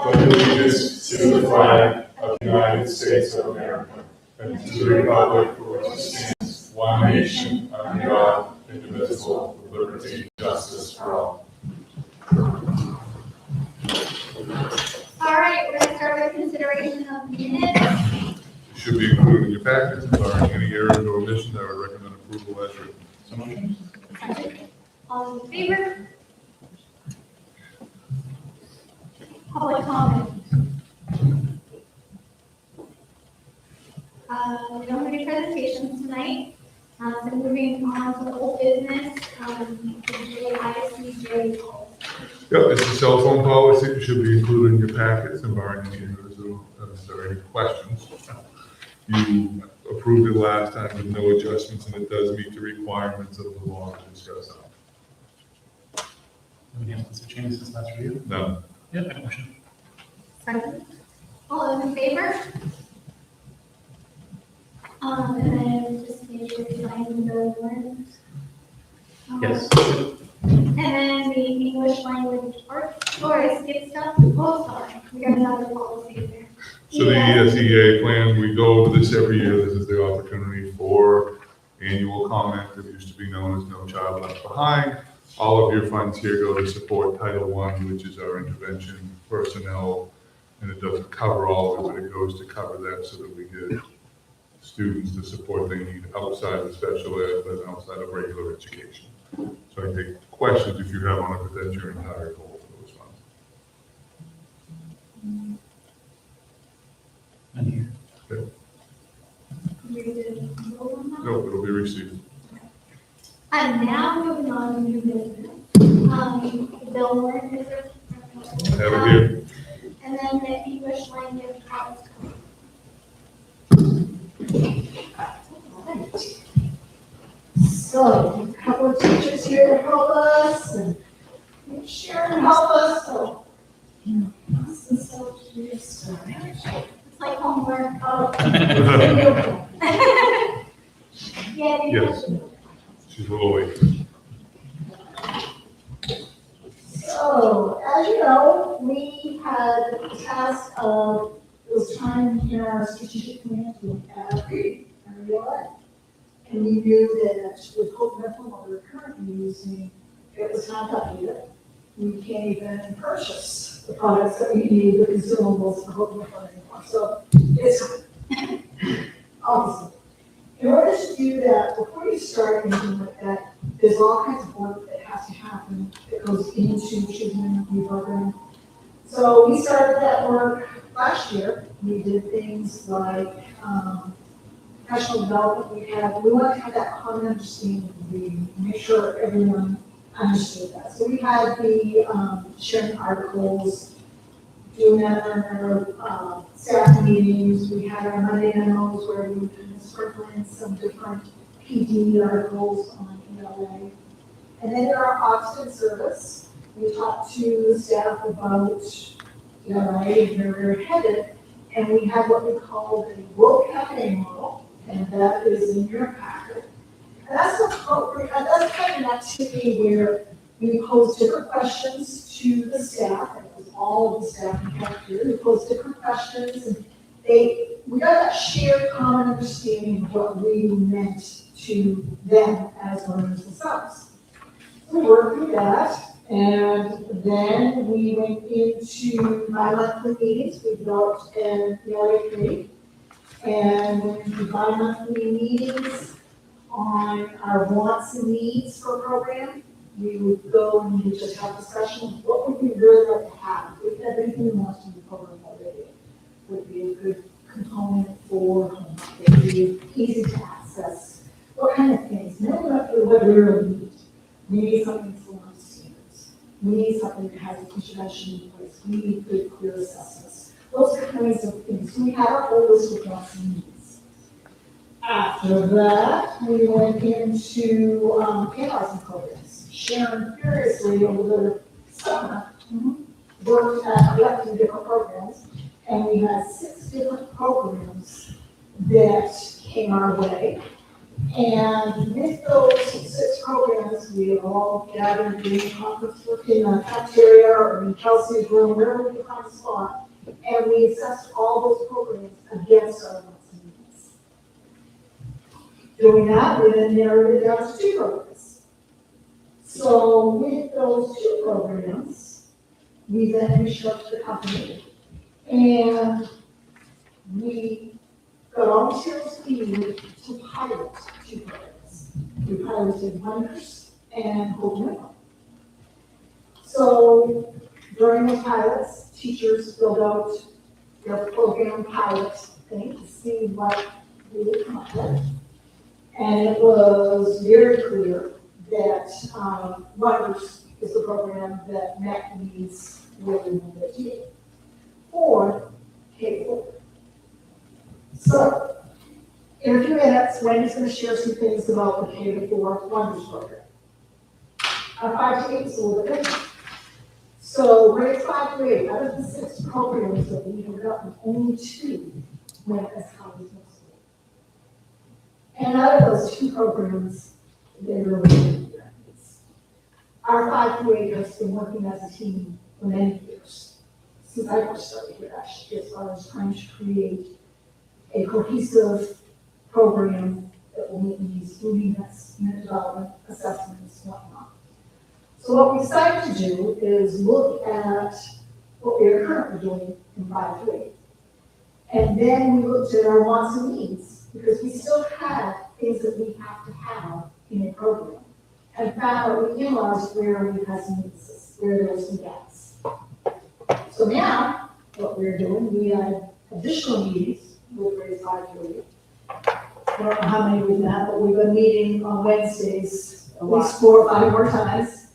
pledge allegiance to the flag of the United States of America and to the republic for which it stands, one nation, under God, indivisible, with liberty and justice for all. All right, we're going to start with consideration of minutes. It should be included in your packets. Barring any errors or omissions, I would recommend approval as written. So motion. All in favor? Public comment. We don't have any presentations tonight. So moving on to the whole business, the ISCJ policy. Yep, it's a cell phone policy. It should be included in your packets, and barring any errors or any questions. You approved it last time with no adjustments, and it does meet the requirements of the law to discuss on. Any else to change since last review? No. Yeah, I motion. Second. All those in favor? And then just make sure you sign the warrant. Yes. And then the English language art, or I skipped stuff. Oh, sorry, we got another policy there. So the ESEA plan, we go over this every year. This is the opportunity for annual comment. It used to be known as No Child Left Behind. All of your funds here go to support Title I, which is our intervention personnel. And it doesn't cover all of it, but it goes to cover that so that we get students the support they need outside of special ed, but outside of regular education. So I take questions if you have on it, but that's your entire goal for those funds. Any? Okay. You did vote on that? No, it'll be received. And now moving on to new business. The bill warrant is there. Have it here. And then the English language arts. So, a couple of teachers here to help us, and Sharon help us, so. This is so cute. It's like homework. Yeah. Yes. She's a little late. So, as you know, we had the task of, it was time in our strategic plan to add area. And we knew that with Hope Mental, what we're currently using, it was not updated. We can't even purchase the products that we need, the consumables for Hope Mental anymore. So it's awesome. In order to do that, before you start anything like that, there's all kinds of work that has to happen that goes into choosing a new program. So we started that work last year. We did things like professional development. We want to have that common understanding. We make sure everyone understood that. So we had the sharing articles, doing that in our staff meetings. We had our Monday memos where we kind of sprinkle in some different PD articles on ELA. And then there are Oxford service. We talked to the staff about ELA and where we're headed. And we have what we call the World Cafe model, and that is in your packet. And that's kind of an activity where we pose different questions to the staff, and it was all of the staff in here. We pose different questions, and we got that shared common understanding of what we meant to them as learners themselves. So we worked through that. And then we went into bi-monthly meetings. We developed an ELA committee. And went into bi-monthly meetings on our wants and needs for a program. We would go and we just have discussions. What would we really like to have? If everything we want in the program already would be a good component for homework. It would be easy to access. What kind of things? And then we went through what we really need. We need something for standards. We need something that has a intervention in place. We need good, clear assessments. Those kinds of things. We had a whole list of wants and needs. After that, we went into analyzing programs. Sharon furiously over the summer worked at 11 different programs, and we had 6 different programs that came our way. And with those 6 programs, we all gathered in a conference room in a cafeteria or in Kelsey's room, wherever we could find a spot, and we assessed all those programs against our wants and needs. Doing that, we then narrowed it down to 2 programs. So with those 2 programs, we then reached out to the company, and we got all materials we needed to pilot 2 programs. We piloted Wonders and Hope Miracle. So during those pilots, teachers filled out their program pilot thing to see what we would come up with. And it was very clear that Wonders is the program that met needs where we wanted to be for K-4. So, in a few minutes, Wendy's going to share some things about the K-4 Wonders program. Our 5 to 8 is a little bit different. So, grades 5 to 8, out of the 6 programs that we have gotten, only 2 went as high as most. And out of those 2 programs, they really did grades. Our 5 to 8 has been working as a team for many years, since I first started here, actually, as far as trying to create a cohesive program that will meet needs through units, unit development, assessments, whatnot. So what we decided to do is look at what we are currently doing in 5 to 8. And then we looked at our wants and needs, because we still had things that we have to have in a program. And found that we realized where we had some weaknesses, where there were some gaps. So now, what we're doing, we had additional meetings with grades 5 to 8. I don't know how many we've had, but we've been meeting on Wednesdays at least 4 or 5 more times.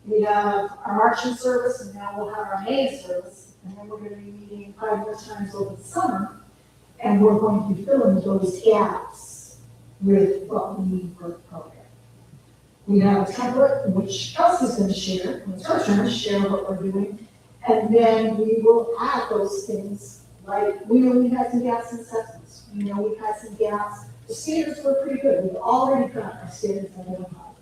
We have our marching service, and now we'll have our May service, and then we're going to be meeting 5 more times over the summer, and we're going to be filling those gaps with what we need for the program. We have a template which Kelsey's going to share, when it's her turn to share what we're doing, and then we will add those things. Like, we know we had some gaps in assessments. We know we had some gaps. The standards were pretty good. We've already got our standards identified.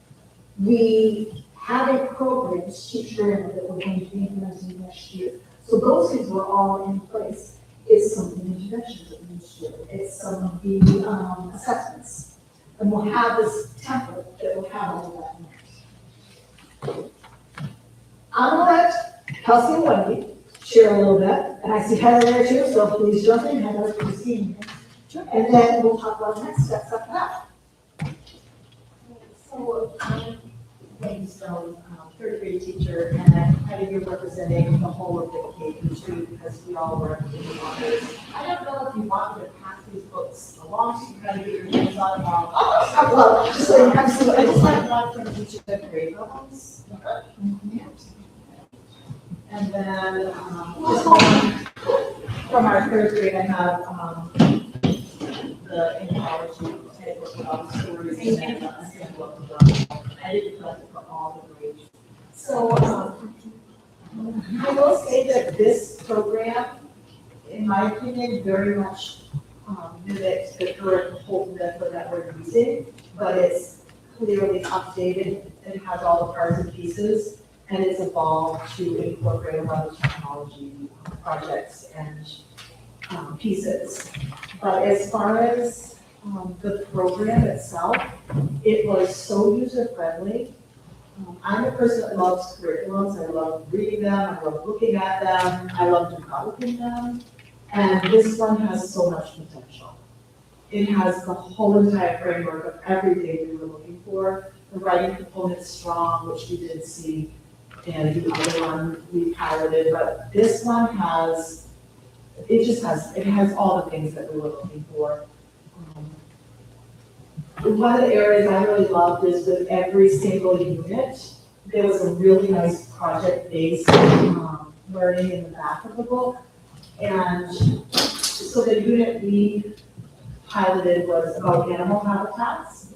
We have a program, teach grammar, that we're going to be implementing next year. So those things were all in place. It's some of the interventions that we need to do. It's some of the assessments. And we'll have this template that will have all of that in it. I'm going to let Kelsey and Wendy share a little bit, and I see Heather there too, so please jump in, Heather, please see me. And then we'll talk about the next steps after that. So, I'm Wendy Stone, 3rd grade teacher, and I'm kind of here representing the whole of the K-2 because we all work in the office. I don't know if you want me to pass these books along so you kind of get your hands on them. I love it. Just so you have some, I just have one from each of the grade levels. And then, just one from our 3rd grade, I have the anthology of stories and then a sample of them. I didn't collect it for all the grades. So, I will say that this program, in my opinion, very much mimics the current Hope method that we're using, but it's clearly updated. It has all the parts and pieces. And it's evolved to incorporate a lot of technology projects and pieces. But as far as the program itself, it was so user-friendly. I'm a person that loves curriculums. I love reading them. I love looking at them. I love developing them. And this one has so much potential. It has the whole entire framework of everything we were looking for. The writing component's strong, which we did see. And the other one we piloted, but this one has, it has all the things that we were looking for. One of the areas I really loved is with every single unit, there was a really nice project-based learning in the back of the book. And so the unit we piloted was about animal habitats.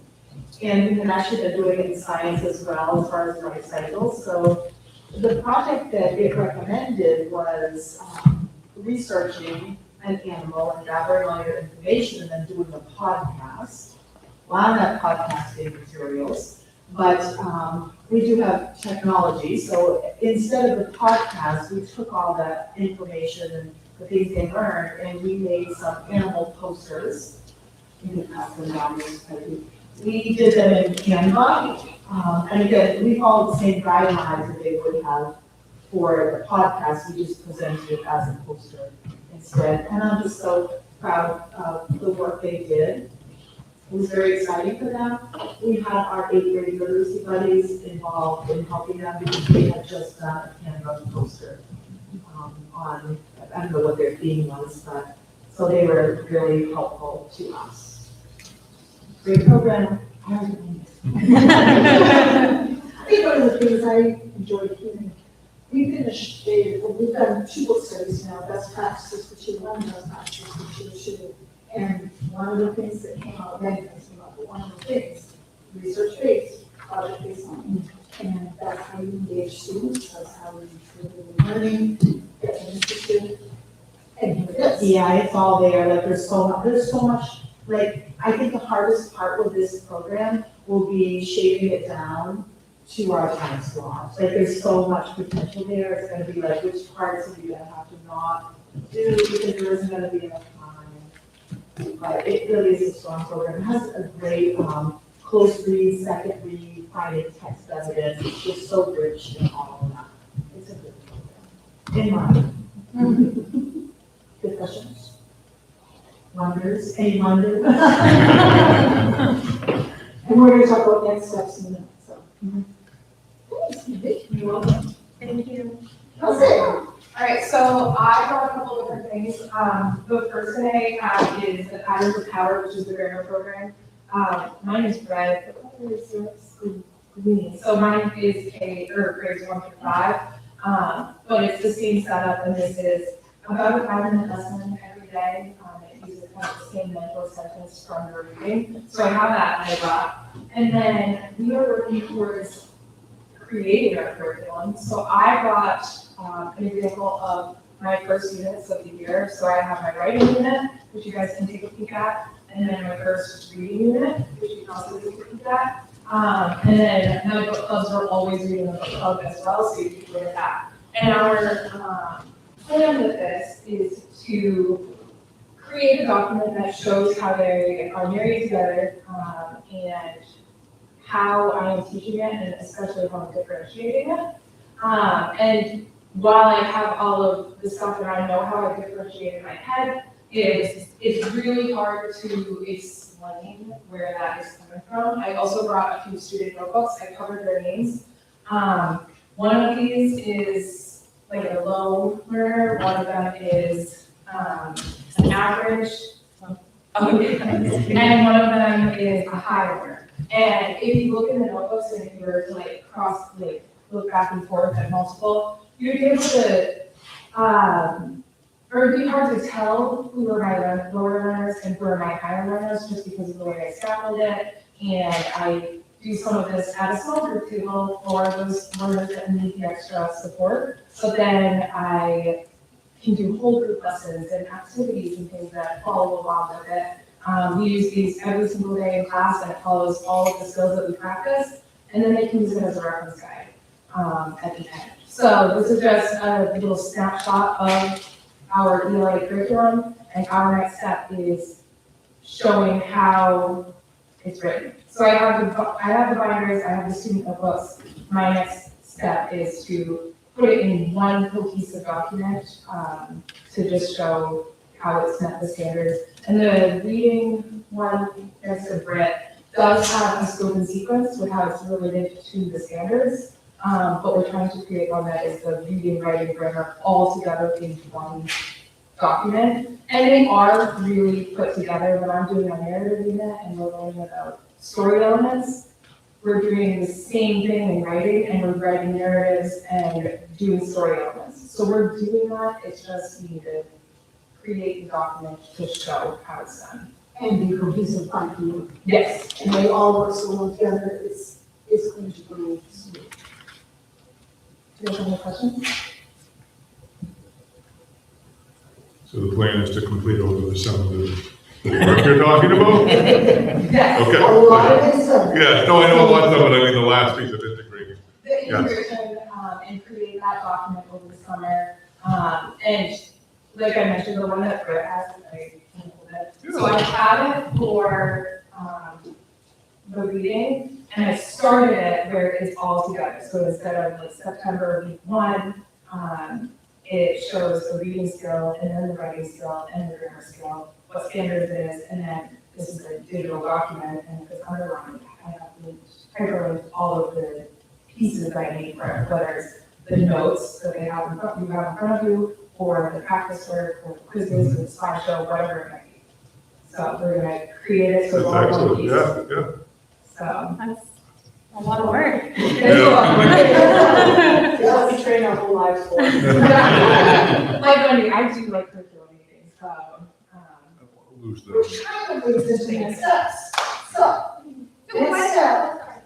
And we had actually been doing it in science as well as far as life cycles. So the project that it recommended was researching an animal and gathering all your information and then doing a podcast. lot of that podcasting materials, but we do have technology. So instead of the podcast, we took all that information and the things they learned, and we made some animal posters. You can pass them down. We did them in Canva. And again, we followed the same guidelines that they would have for the podcast. We just presented it as a poster instead. And I'm just so proud of the work they did. It was very exciting for them. We had our 8th grade literacy buddies involved in helping them because they had just done a Canva poster on, I don't know what their theme was, but, so they were really helpful to us. Great program. I think one of the things I enjoyed hearing, we've done 2 book studies now, best practices for tier 1, best practices for tier 2. And one of the things that came out, one of the things, research-based, project-based learning. And that's how you engage students, that's how you improve learning, get them interested. And here it is. Yeah, it's all there, like there's so much, like, I think the hardest part with this program will be shaping it down to our time slots. Like, there's so much potential there, it's gonna be like, which parts are you gonna have to not do, because there isn't gonna be enough time. But it really is a strong program, it has a great, close read, second read, finding text evidence, it's just so rich in all of that. It's a good program. In mind. Good questions? Wonders, any wonders? And we're gonna talk about next steps in a minute, so. You're welcome. Thank you. How's it? All right, so I got a couple different things. The first thing I have is the Patterns of Power, which is the grammar program. Mine is red. What is yours? Green. So mine is grades 1 through 5. But it's the same setup, and this is about a 5-minute lesson every day. It uses kind of the same mental sentence from the reading. So I have that and I got. And then we are working towards creating our curriculum. So I got an example of my first units of the year. So I have my writing unit, which you guys can take a peek at, and then my first reading unit, which you can also take a peek at. And then my book clubs are always reading the book club as well, so you can look at that. And our plan with this is to create a document that shows how they are married together and how I am teaching it, and especially how I'm differentiating it. And while I have all of the stuff that I know how I differentiate in my head, it's really hard to explain where that is coming from. I also brought a few student notebooks. I covered their names. One of these is like a low learner. One of them is an average. And one of them is a high learner. And if you look in the notebooks and if you were to look back and forth at multiple, you'd be able to, or it'd be hard to tell who are my lower learners and who are my higher learners just because of the way I scaffold it. And I do some of this at a small group table for those learners that need the extra support. So then I can do whole group lessons and activities and things that follow along with it. We use these every single day in class, and it follows all of the skills that we practice, and then they can use it as a reference guide at the end. So this is just a little snapshot of our ELA curriculum, and our next step is showing how it's written. So I have the binders, I have the student notebooks. My next step is to put it in one cohesive document to just show how it's met the standards. And the reading one, next to Brit, does have a scope and sequence with how it's related to the standards. But we're trying to create one that is the reading, writing, grammar all together in one document. And they are really put together. When I'm doing a narrative unit and we're learning about story elements, we're doing the same thing in writing, and we're writing narratives and doing story elements. So we're doing that, it's just we need to create a document to show how it's done. And be cohesive, like you. Yes. And they all work so well together, it's going to be smooth. Do you have any questions? So the plan is to complete over the summer, The work you're talking about? Yes. Okay. A lot of it's done. Yeah, no, I know a lot of it, but I mean the last piece of integrating. The Yeah. integration, and create that document over the summer. And like I mentioned, the one that Brett has, so I have it for, the reading, and I started it where it's all together. So instead of like September week 1, it shows the reading skill, and then the writing skill, and the grammar skill, what standards it is, and then this is a digital document, and if it's underlined, I have hyperlinked all of the pieces that I need for it, whether it's the notes that they have in front of you, or the practice work, or the quizzes, or the slideshow, whatever it might be. So we're gonna create it so it's That's all one excellent, piece. yeah. So. That's a lot of work. It's a lot of work. That's what we train our whole lives for. Like Wendy, I do like curriculum meetings, so, Lose Which those. kind of leads into next steps. So, next step.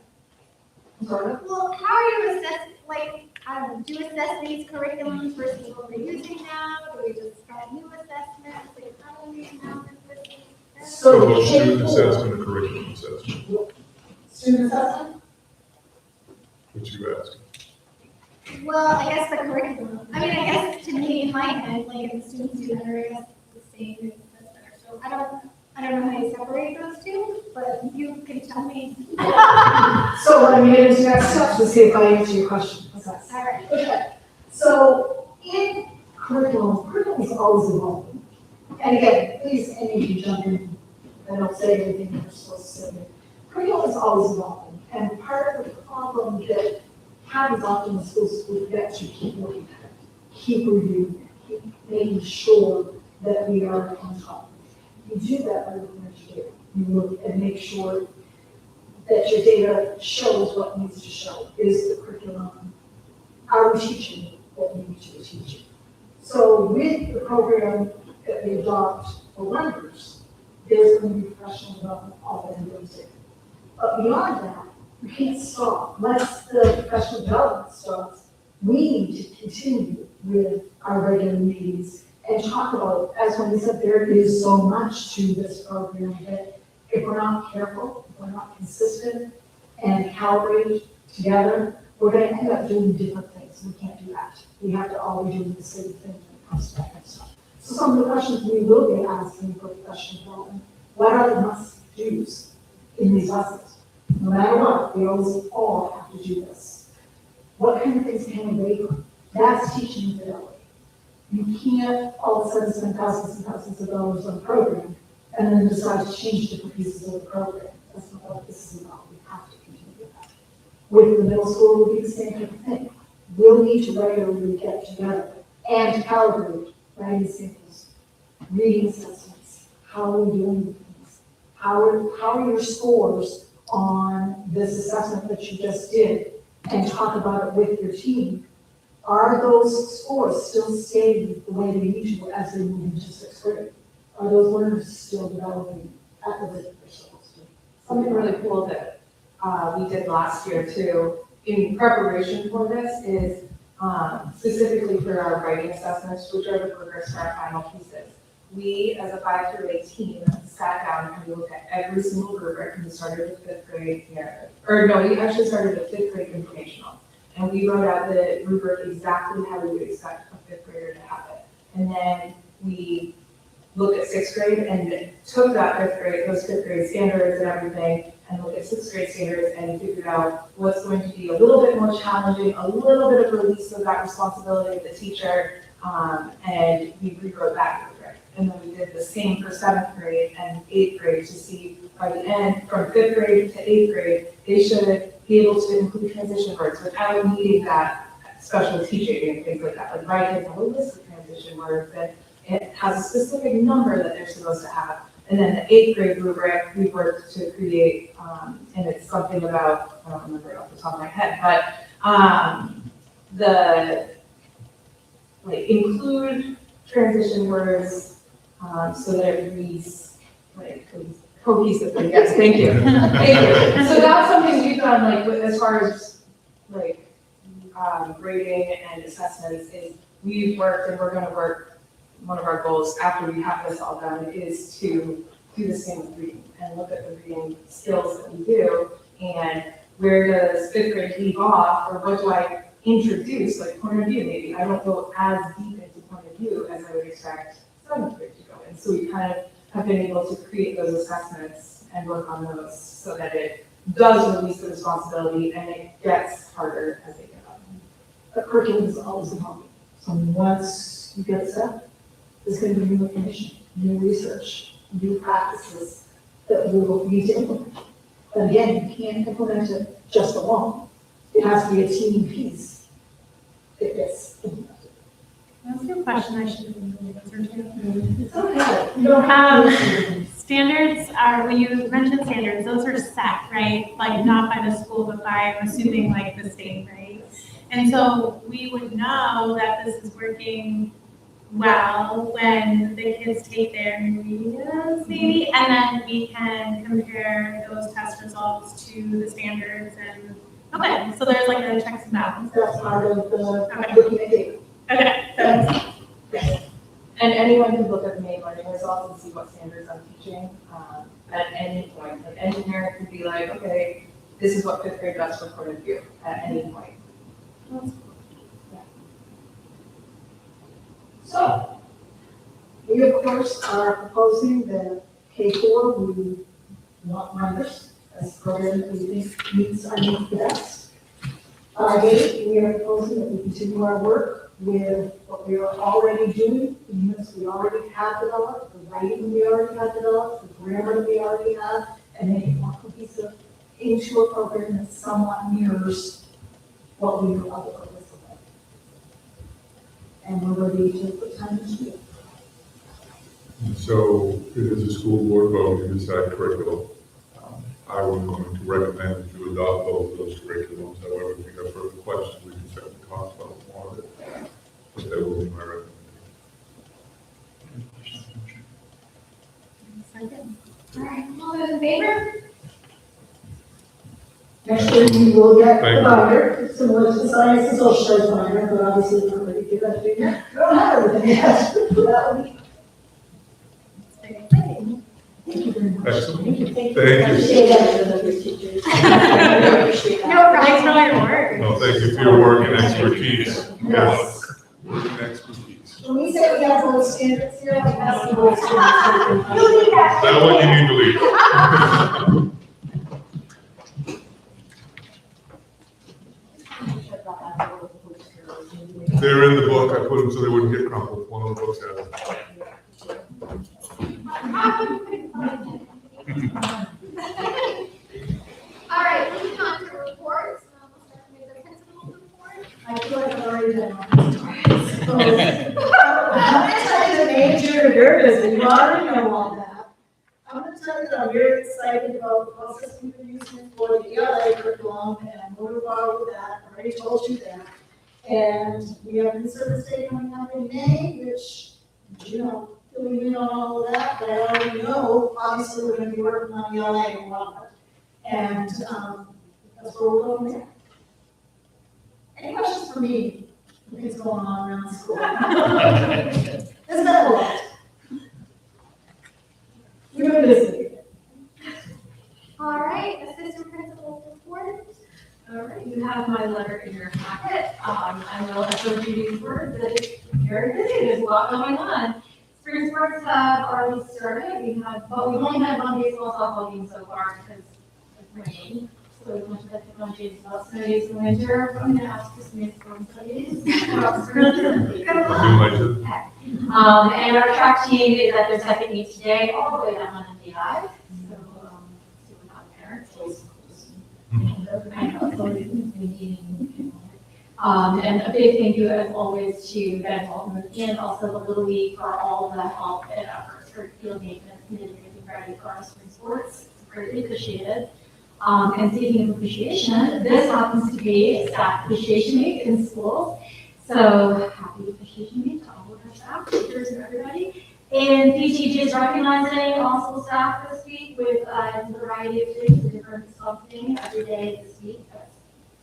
Well, how are you assessing, like, I don't know, do you assess these curriculums versus what we're using now? Do we just try new assessments? Like, how do we now versus? So both student assessment and curriculum assessment, Student assessment? which you asked. Well, I guess the curriculum, I mean, I guess to me, in my head, like, if the students do better, I guess the same is better. So I don't know how you separate those two, but you can tell me. So let me get into next steps to see if I answer your question. Okay. All right. Okay. So in curriculum is always evolving. And again, please, any of you jump in and don't say anything you're supposed to say. Curriculum is always evolving. And part of the problem that happens often in schools is that you keep looking at it, keep reviewing it, keep making sure that we are on top. You do that by looking at your data. You look and make sure that your data shows what needs to show. Is the curriculum, are we teaching what we need to be teaching? So with the program that we adopt for learners, there's going to be professional development all in those data. But beyond that, we can't stop. Once the professional development starts, we need to continue with our regular meetings and talk about, as Wendy said, there is so much to this program that if we're not careful, if we're not consistent and calibrated together, we're going to end up doing different things. We can't do that. We have to all be doing the same thing when it comes to that kind of stuff. So some of the questions we will be asking for professional development, what are the must-dos in these lessons? No matter what, we always all have to do this. What kind of things can we waiver? That's teaching and fidelity. You can't all of a sudden spend thousands and thousands of dollars on a program and then decide to change different pieces of the program. That's not what this is about. We have to continue with that. With the middle school, it will be the same type of thing. We'll need to regularly get together and calibrate writing samples, reading assessments. How are we doing with things? How are your scores on this assessment that you just did? And talk about it with your team. Are those scores still staying the way they need to as they move into sixth grade? Are those learners still developing at the rate they're supposed to? something really cool that we did last year too, in preparation for this is specifically for our writing assessments, which are the progress for our final pieces. We, as a 5 through 8 team, sat down and we looked at every single rubric, and we started with 5th grade narrative. Or no, we actually started with 5th grade informational. And we wrote out the rubric exactly how we would expect a 5th grader to have it. And then we looked at 6th grade and took that 5th grade, those 5th grade standards and everything, and looked at 6th grade standards and figured out what's going to be a little bit more challenging, a little bit of release of that responsibility of the teacher, and we rewrote that rubric. And then we did the same for 7th grade and 8th grade to see by the end, from 5th grade to 8th grade, they should be able to include transition words without needing that special teaching and things like that. Like writing has a whole list of transition words that it has a specific number that they're supposed to have. And then the 8th grade rubric, we worked to create, and it's something about, I don't remember it off the top of my head, but include transition words so that it reads like cohesively. Yes, thank you. Thank you. So that's something we've done, like, as far as like grading and assessments is we've worked and we're going to work. One of our goals after we have this all done is to do the same with reading and look at the reading skills that we do and where does fifth grade leave off, or what do I introduce, like point of view maybe. I don't go as deep into point of view as I would expect seventh grade to go. And so we kind of have been able to create those assessments and work on those so that it does release the responsibility and it gets harder as they get up. The curriculum is always evolving. So once you get set, there's going to be new information, new research, new practices that we will need to implement. But again, you can't implement it just alone. It has to be a team piece that gets implemented. That's your question I should have been answered to. It's okay. You don't have Standards are, when you mentioned standards, those are set, right? Like not by the school, but by, I'm assuming like the state, right? And so we would know that this is working well when the kids take their reading tests, maybe, and then we can compare those test results to the standards and, okay, so there's like a checks and balances. That's part of the looking at data. Okay, so, Yes. And anyone can look at the main learning results and see what standards I'm teaching at any point. Like engineering could be like, okay, this is what fifth grade does for point of view at any point. So, we of course are proposing that K4, we want members as a program that we think meets our needs the best. R8, we are proposing that we continue our work with what we are already doing, the units we already have developed, the writing we already have developed, the grammar we already have, and make it more cohesive into a program that somewhat mirrors what we do other programs. And we're ready to put time into it. And so it is a school board vote to decide curriculum. I would going to recommend that you adopt both of those curriculums. However, if you have further questions, we can certainly talk about more of it. But that will be my recommendation. All right, all those in favor? Next year, we will get Thank the you. binder, similar to the science and social studies binder, but obviously we're ready to get that figure. We don't have everything yet. That would be. Thank you very much. Excellent. Thank you. Thank you. Appreciate that for the teachers. I appreciate that. No thanks for all problem. your work. No, thank you for your work and expertise. Yes. Work and expertise. When we say we have gold standards here, we have some gold standards. You need that. Now what you need to leave. They're in the book. I put them so they wouldn't get crumpled. One of the books has them. All right, moving on to reports. We'll start with the principal's report. I feel like I've already done I'm gonna tell you the major nervous, and you already know all that. I'm gonna tell you that I'm very excited about the process we've been using for the ELA curriculum, and I'm going to borrow with that, I already told you that. And we have an in-service day coming up in May, which, you know, filling in on all of that, but I already know, obviously, we're gonna be working on ELA and whatnot. And, that's where we're going there. Any questions for me? What's going on around school? It's been a lot. We're gonna visit. All right, assistant principal's report. All right, you have my letter in your packet. I will echo Judy's word that it's very busy, there's a lot going on. Spring sports have already started, we've only had one baseball softball game so far because of rain. So we went to the technology about snow days in the winter, I'm gonna ask for some storm studies. And our track team is at their second meet today, all the way down on MDI. So, super hot there. It's always I know, it's always meeting. And a big thank you as always to Ben Altman and also the Little League for all of the help and efforts for field maintenance and getting ready for our spring sports. It's greatly appreciated. And speaking of appreciation, this happens to be Staff Appreciation Week in schools. So happy Appreciation Week to all of our staff, teachers, and everybody. And PTG is recognizing all school staff this week with a variety of things, a different something every day this week. That's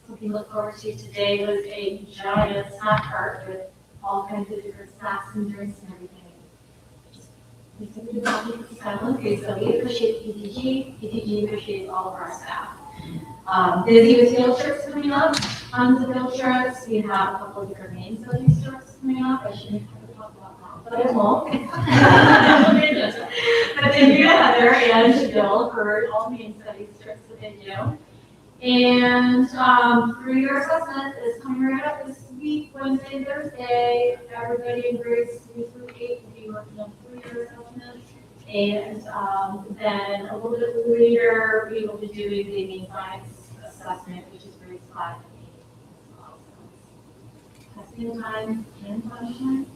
something to look forward to. Today was a giant snack cart with all kinds of different snacks and drinks and everything. Just Okay, so we appreciate PTG, PTG appreciates all of our staff. Busy with field trips coming up, tons of field trips, we have a couple of different names of these trips coming up, I shouldn't have to talk about that, but I won't. But thank you, Heather and Bill, for all the studies trips that they do. And through your assessment is coming right up this week, Wednesday, Thursday. Everybody in grades 3 through 8 will be working on 3-year assessment. And then a little bit later, we will be doing the main science assessment, which is grades 5 and 8 as well. So, testing time and punishment.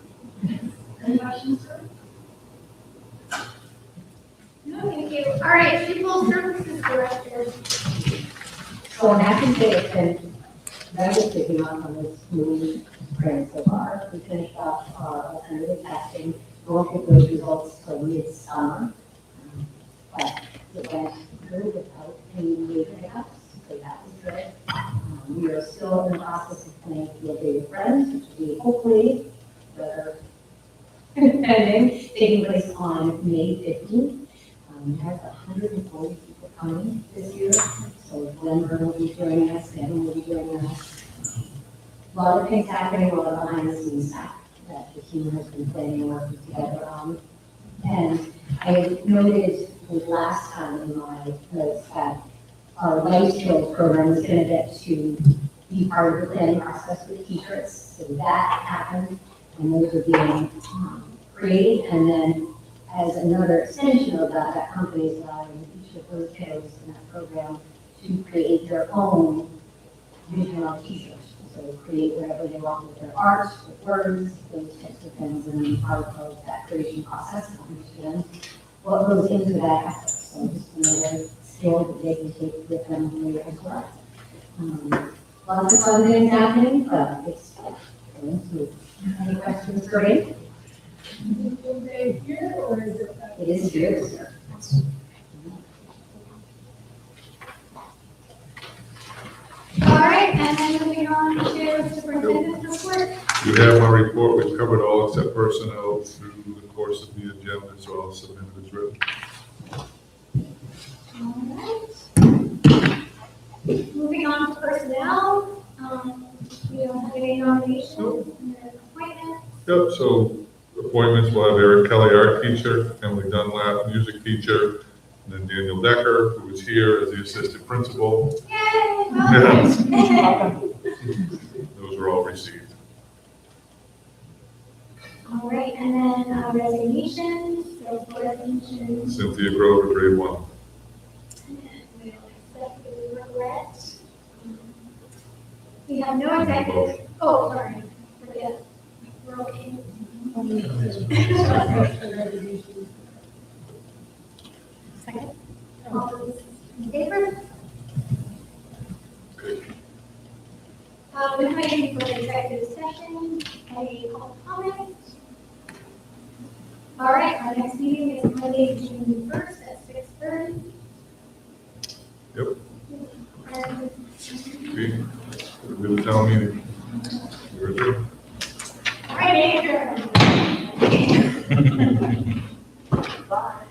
Any questions, sir? No, thank you. All right, People Services Director. So I'm happy to say it's been very picking up on this smooth trend so far. We finished off our alternative testing, won't get those results till midsummer. But it went good without any major hiccups, so that was good. We are still in the process of planning field day with friends, which will be hopefully, weather pending, taking place on May 15th. We have 140 people coming this year, so Glenn will be joining us, Kevin will be joining us. A lot of things happening, a lot of behind the scenes stuff that the team has been planning and working together on. And I noted the last time in my notes that our life skills program is going to get to be part of the planning process with teachers. So that happened, and those are being created, and then as another extension of that, that company is allowing each of those kiddos in that program to create their own visual t-shirts. So create whatever they want with their art, with words, those types of things, and then part of that creation process to understand what goes into that effort. So just another skill that they can take with them later as well. Lots of fun things happening, but it's going smooth. Any questions for me? Here, or is it? It is here, sir. All right, and then moving on to superintendent's report. You have my report, we've covered all except personnel through the course of the agenda, so I'll submit it as written. All right. Moving on to personnel, we don't have any nominations and appointments. Yep, so appointments, we'll have Eric Kelly, art teacher, Emily Dunlap, music teacher, and then Daniel Decker, who is here as the assistant principal. Yay! Yes. Those are all received. All right, and then resignations, so resignations. Cynthia Grover, grade 1. We'll accept with regret. We have no executive, oh, sorry, forget, we're okay. Second. All those in favor? Okay. We're waiting for the executive session, any public comment? All right, our next meeting is Monday, June 1st at 6:30. Yep. And Okay. We'll do the town meeting. You're adjourned. all right, adjourned. Bye.